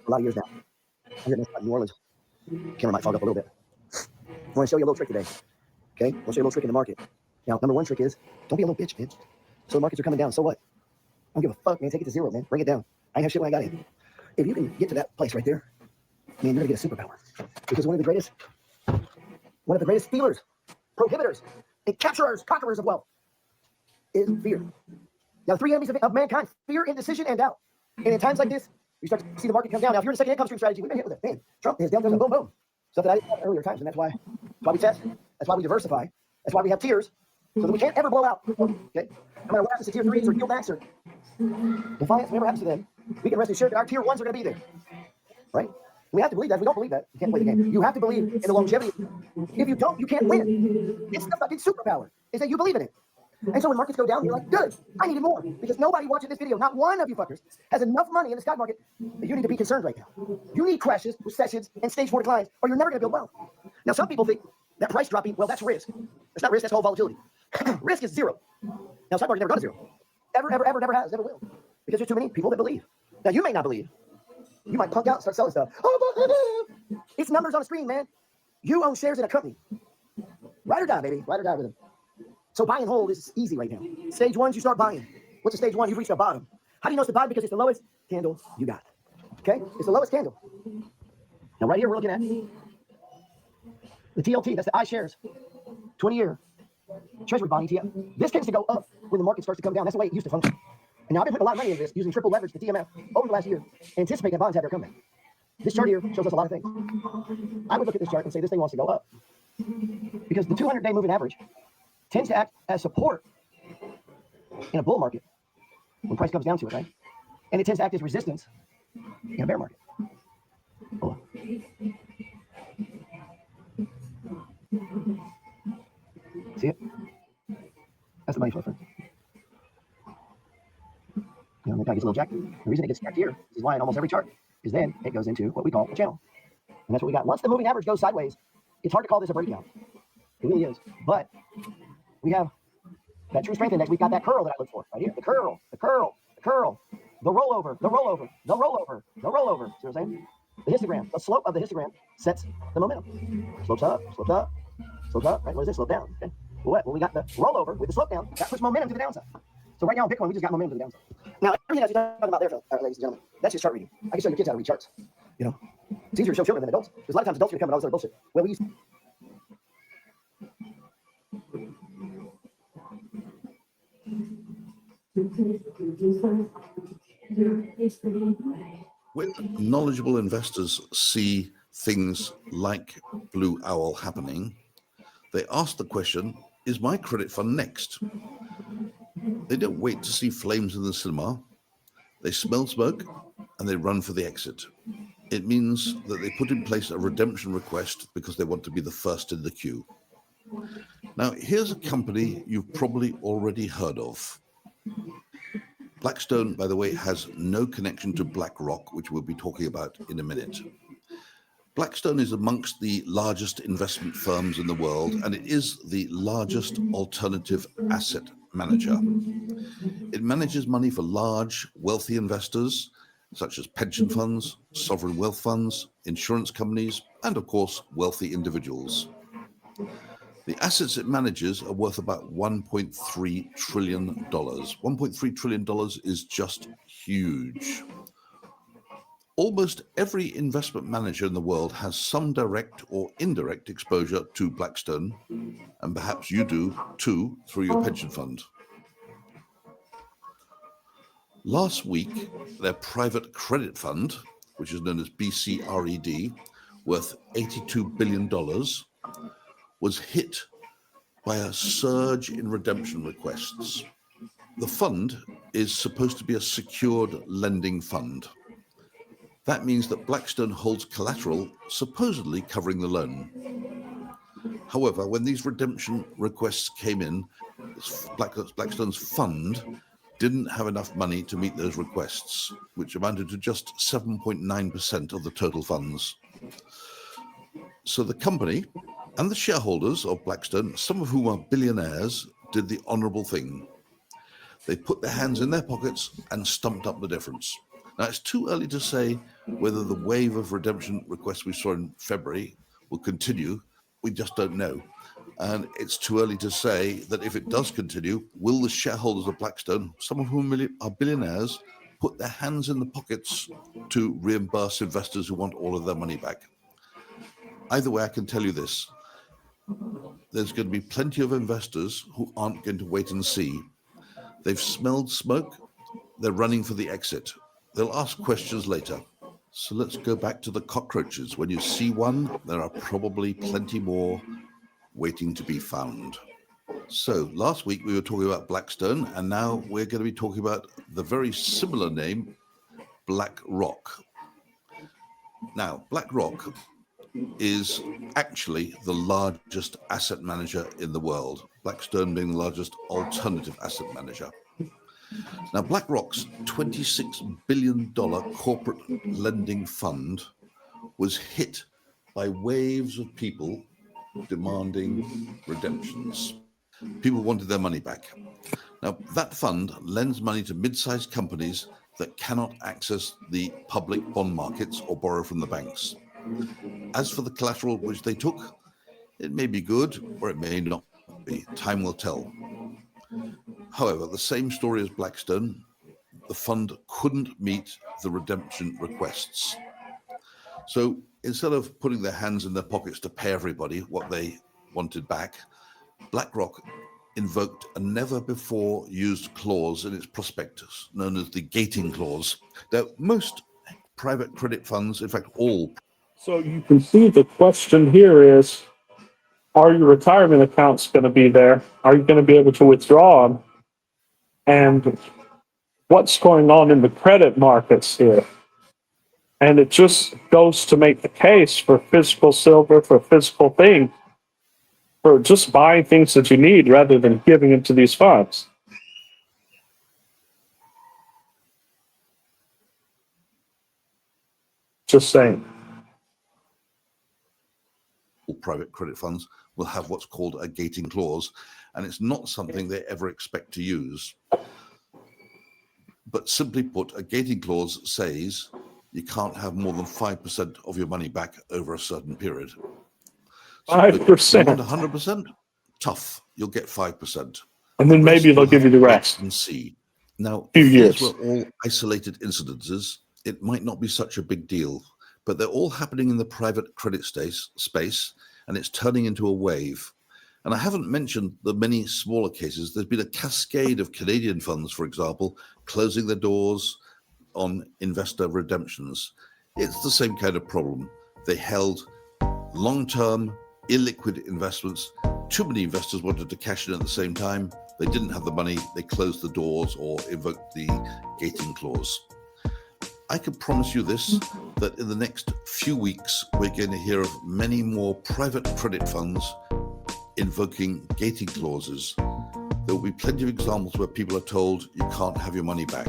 A lot of years now. I'm here in New Orleans. Camera might fog up a little bit. I want to show you a little trick today. Okay? I'll show you a little trick in the market. Now, number one trick is don't be a little bitch, man. So the markets are coming down. So what? I don't give a fuck, man. Take it to zero, man. Bring it down. I ain't have shit when I got in. If you can get to that place right there, man, you're gonna get a superpower. Because one of the greatest stealers, prohibitors, and capturers, conquerors of wealth is fear. Now, the three enemies of mankind: fear, indecision, and doubt. And in times like this, you start to see the market come down. Now, if you're in a second income stream strategy, we've been hit with it. Man, Trump is down, boom, boom. Stuff that I didn't have earlier times, and that's why we test. That's why we diversify. That's why we have tiers, so that we can't ever blow out. Okay? No matter what happens to tier 3s or yield max or defiance, whatever happens to them, we can rest assured that our tier 1s are going to be there. Right? We have to believe that. If we don't believe that, you can't play the game. You have to believe in the longevity. If you don't, you can't win. It's the fucking superpower. Is that you believe in it. And so when markets go down, you're like, good, I needed more. Because nobody watching this video, not one of you fuckers, has enough money in the stock market that you need to be concerned right now. You need crashes, recessions, and stage 4 declines, or you're never going to build wealth. Now, some people think that price dropping, well, that's risk. It's not risk, that's called volatility. Risk is zero. Now, stock market never gone to zero. Ever, never has, never will. Because there's too many people that believe. Now, you may not believe. You might punk out and start selling stuff. It's numbers on a screen, man. You own shares in a company. Ride or die, baby. Ride or die with them. So buy and hold is easy right now. Stage 1, you start buying. What's a stage 1? You've reached the bottom. How do you know it's the bottom? Because it's the lowest candle you got. Okay? It's the lowest candle. Now right here we're looking at the TLT. That's the iShares 20-year Treasury bond ETF. This tends to go up when the market starts to come down. That's the way it used to function. And now I've been putting a lot of money into this using triple leverage, the TMF, over the last year, anticipating that bonds have their comeback. This chart here shows us a lot of things. I would look at this chart and say this thing wants to go up. Because the 200-day moving average tends to act as support in a bull market when price comes down to it, right? And it tends to act as resistance in a bear market. Hold on. See it? That's the money flow, friends. You know, the guy gets a little jacked. The reason it gets jacked here, this is why in almost every chart, is then it goes into what we call a channel. And that's what we got. Once the moving average goes sideways, it's hard to call this a breakout. It really is. But we have that true strength index. We've got that curl that I look for right here. The curl, the rollover, the rollover. See what I'm saying? The histogram, the slope of the histogram sets the momentum. Slopes up, right? What is this? Slope down. Okay. Well, we got the rollover with the slope down. That puts momentum to the downside. So right now in Bitcoin, we just got momentum to the downside. Now, everything that you're talking about there, ladies and gentlemen, that's just chart reading. I can show your kids how to read charts. You know, it's easier to show children than adults. Because a lot of times adults are coming with all this other bullshit. Well, we use when knowledgeable investors see things like Blue Owl happening, they ask the question, is my credit fund next? They don't wait to see flames in the cinema. They smell smoke and they run for the exit. It means that they put in place a redemption request because they want to be the first in the queue. Now, here's a company you've probably already heard of. Blackstone, by the way, has no connection to BlackRock, which we'll be talking about in a minute. Blackstone is amongst the largest investment firms in the world, and it is the largest alternative asset manager. It manages money for large, wealthy investors, such as pension funds, sovereign wealth funds, insurance companies, and of course, wealthy individuals. The assets it manages are worth about $1.3 trillion. $1.3 trillion is just huge. Almost every investment manager in the world has some direct or indirect exposure to Blackstone, and perhaps you do too through your pension fund. Last week, their private credit fund, which is known as BCRED, worth $82 billion, was hit by a surge in redemption requests. The fund is supposed to be a secured lending fund. That means that Blackstone holds collateral supposedly covering the loan. However, when these redemption requests came in, Blackstone's fund didn't have enough money to meet those requests, which amounted to just 7.9% of the total funds. So the company and the shareholders of Blackstone, some of whom are billionaires, did the honorable thing. They put their hands in their pockets and stumped up the difference. Now, it's too early to say whether the wave of redemption requests we saw in February will continue. We just don't know. And it's too early to say that if it does continue, will the shareholders of Blackstone, some of whom are billionaires, put their hands in the pockets to reimburse investors who want all of their money back? Either way, I can tell you this. There's going to be plenty of investors who aren't going to wait and see. They've smelled smoke. They're running for the exit. They'll ask questions later. So let's go back to the cockroaches. When you see one, there are probably plenty more waiting to be found. So last week we were talking about Blackstone, and now we're going to be talking about the very similar name, BlackRock. Now, BlackRock is actually the largest asset manager in the world, Blackstone being the largest alternative asset manager. Now, BlackRock's $26 billion corporate lending fund was hit by waves of people demanding redemptions. People wanted their money back. Now, that fund lends money to mid-sized companies that cannot access the public bond markets or borrow from the banks. As for the collateral which they took, it may be good or it may not be. Time will tell. However, the same story as Blackstone, the fund couldn't meet the redemption requests. So instead of putting their hands in their pockets to pay everybody what they wanted back, BlackRock invoked a never-before-used clause in its prospectus, known as the gating clause. Now, most private credit funds, in fact, all. So you can see the question here is, are your retirement accounts going to be there? Are you going to be able to withdraw them? And what's going on in the credit markets here? And it just goes to make the case for physical silver, for physical things, for just buying things that you need rather than giving them to these funds. Just saying. Private credit funds will have what's called a gating clause, and it's not something they ever expect to use. But simply put, a gating clause says you can't have more than 5% of your money back over a certain period. So 5%. You want 100%? Tough. You'll get 5%. And then maybe they'll give you the rest. And see. Now, Few if years. these were all isolated incidences, it might not be such a big deal. But they're all happening in the private credit space, and it's turning into a wave. And I haven't mentioned the many smaller cases. There's been a cascade of Canadian funds, for example, closing their doors on investor redemptions. It's the same kind of problem. They held long-term, illiquid investments. Too many investors wanted to cash in at the same time. They didn't have the money. They closed the doors or invoked the gating clause. I can promise you this, that in the next few weeks, we're going to hear of many more private credit funds invoking gating clauses. There will be plenty of examples where people are told you can't have your money back.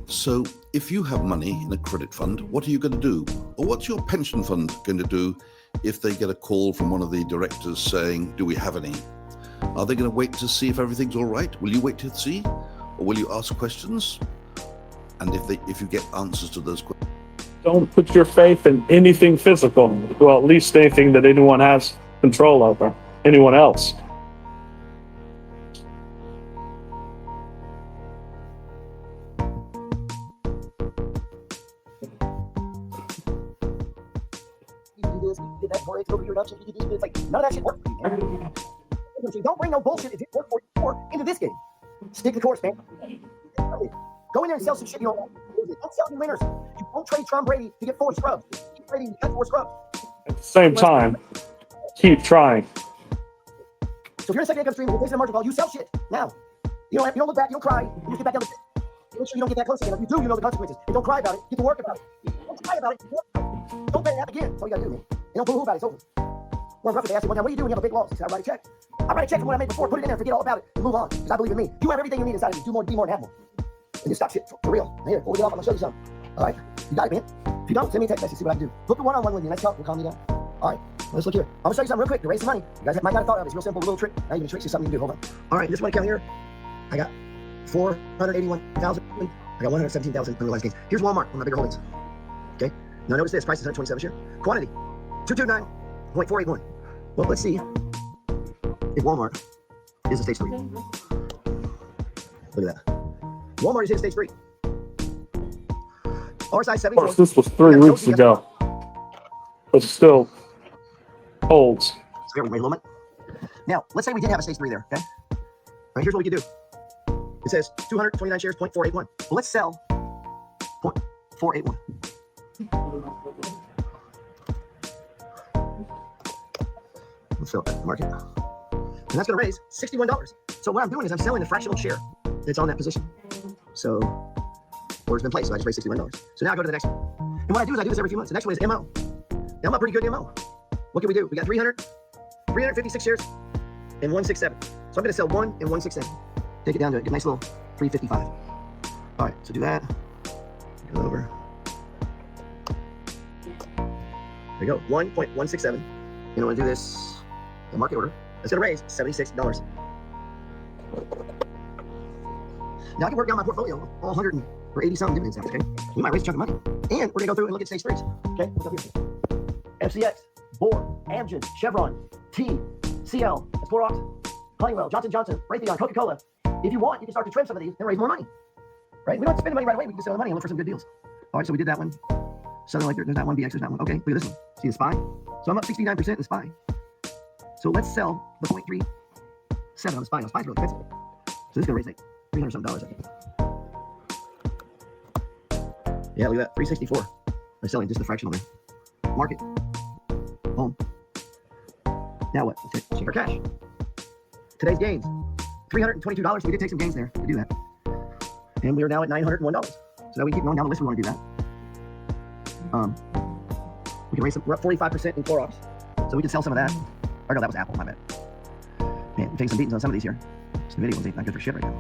So if you have money in a credit fund, what are you going to do? Or what's your pension fund going to do if they get a call from one of the directors saying, do we have any? Are they going to wait to see if everything's all right? Will you wait to see? Or will you ask questions? And if you get answers to those questions. Don't put your faith in anything physical. Well, at least anything that anyone has control over. Anyone else. production. It's like none of that shit works for you, man. Don't bring no bullshit that didn't work for you before into this game. Stick the course, man. Go in there and sell some shit you don't like. Don't sell any winners. You don't trade Tom Brady to get 4 scrubs. Keep trading to cut 4 scrubs. At the same time, keep trying. So if you're in a second income stream, you're facing a margin call, you sell shit now. You don't look back, you don't cry, you just get back down to make sure you don't get that close again. If you do, you know the consequences. And don't cry about it. Get to work about it. Don't cry about it. Don't let it happen again. That's all you gotta do, man. And don't boo-hoo about it. It's over. Warren Buffett, they asked me one time, what do you do when you have a big loss? He said, I write a check. I write a check from what I made before, put it in there, forget all about it, and move on. Because I believe in me. You have everything you need inside of you. Do more, be more, and have more. And just stop shit for real. Here, before we get off, I'm gonna show you something. All right? You got it, man. If you don't, send me a text message, see what I can do. Book a one-on-one with me. Let's talk. We'll calm you down. All right, let's look here. I'm gonna show you something real quick to raise some money. You guys might not have thought of it. It's real simple, little trick. Now you're gonna trick you something you can do. Hold on. All right, this one account here, I got 481,000. I got 117,000 unrealized gains. Here's Walmart, one of my bigger holdings. Okay. Now notice this. Price is 127 a share. Quantity 229.481. Well, let's see if Walmart is a stage 3. Look at that. Walmart is in stage 3. RSI Of 74. course, this was 3 weeks ago, but still holds. So here we wait a moment. Now, let's say we did have a stage 3 there, okay? All right, here's what we could do. It says 229 shares, 0.481. Well, let's sell 0.481. Let's sell it at the market. And that's going to raise $61. So what I'm doing is I'm selling the fractional share that's on that position. So, order's been placed, so I just raised $61. So now I go to the next one. And what I do is I do this every few months. The next one is MO. Now I'm not pretty good in MO. What can we do? We got 356 shares, and 167. So I'm going to sell 1 and 167. Take it down to a nice little 355. All right, so do that. Go over. There you go, 1.167. And I want to do this, the market order. That's going to raise $76. Now I can work down my portfolio, all 180 something dividends now, okay? We might raise a chunk of money. And we're going to go through and look at stage 3s, okay? What's up here? FCX, Bohr, Amgen, Chevron, T, CL, that's Clorox, Honeywell, Johnson Johnson, Raytheon, Coca-Cola. If you want, you can start to trim some of these and raise more money, right? We don't have to spend the money right away. We can just sell the money and look for some good deals. All right, so we did that one. Southern Electric, there's that one. BX, there's that one. Okay, look at this one. See the SPY? So I'm up 69% in the SPY. So let's sell the 0.37 on the SPY. Now, SPY's really expensive. So this is going to raise like $300 something, I think. Yeah, look at that. 364. I'm selling just the fractional there. Market. Boom. Now what? Let's check our cash. Today's gains. $322. We did take some gains there to do that. And we are now at $901. So now we can keep going down the list. We want to do that. We can raise some. We're up 45% in Clorox. So we can sell some of that. Or no, that was Apple, my bad. Man, we're taking some beatings on some of these here. Some video ones ain't not good for shit right now.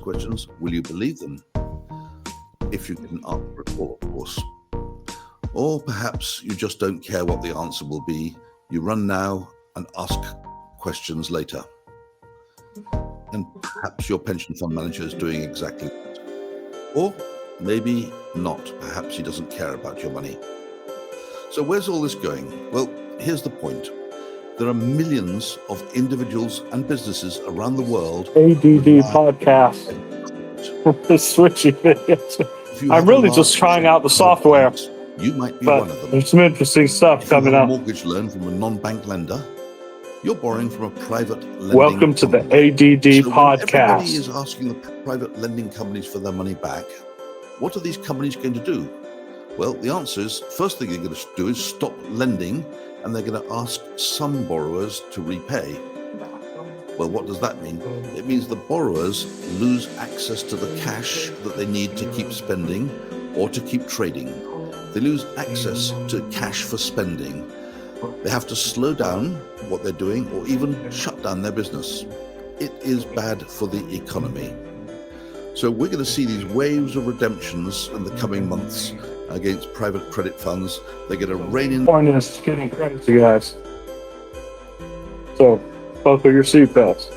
Questions, will you believe them? If you can answer it all, of course. Or perhaps you just don't care what the answer will be. You run now and ask questions later. And perhaps your pension fund manager is doing exactly that. Or maybe not. Perhaps he doesn't care about your money. So where's all this going? Well, here's the point. There are millions of individuals and businesses around the world. ADD podcast. Switching videos. I'm really just trying out the software. You might be but one of them. there's some interesting stuff If coming you have up. a mortgage loan from a non-bank lender, you're borrowing from a private lending Welcome to the company. ADD So when everybody podcast. is asking the private lending companies for their money back, what are these companies going to do? Well, the answer is, first thing they're going to do is stop lending, and they're going to ask some borrowers to repay. Well, what does that mean? It means the borrowers lose access to the cash that they need to keep spending or to keep trading. They lose access to cash for spending. They have to slow down what they're doing or even shut down their business. It is bad for the economy. So we're going to see these waves of redemptions in the coming months against private credit funds. They're going to rein in. Point is getting crazy, guys. So buckle your seatbelts.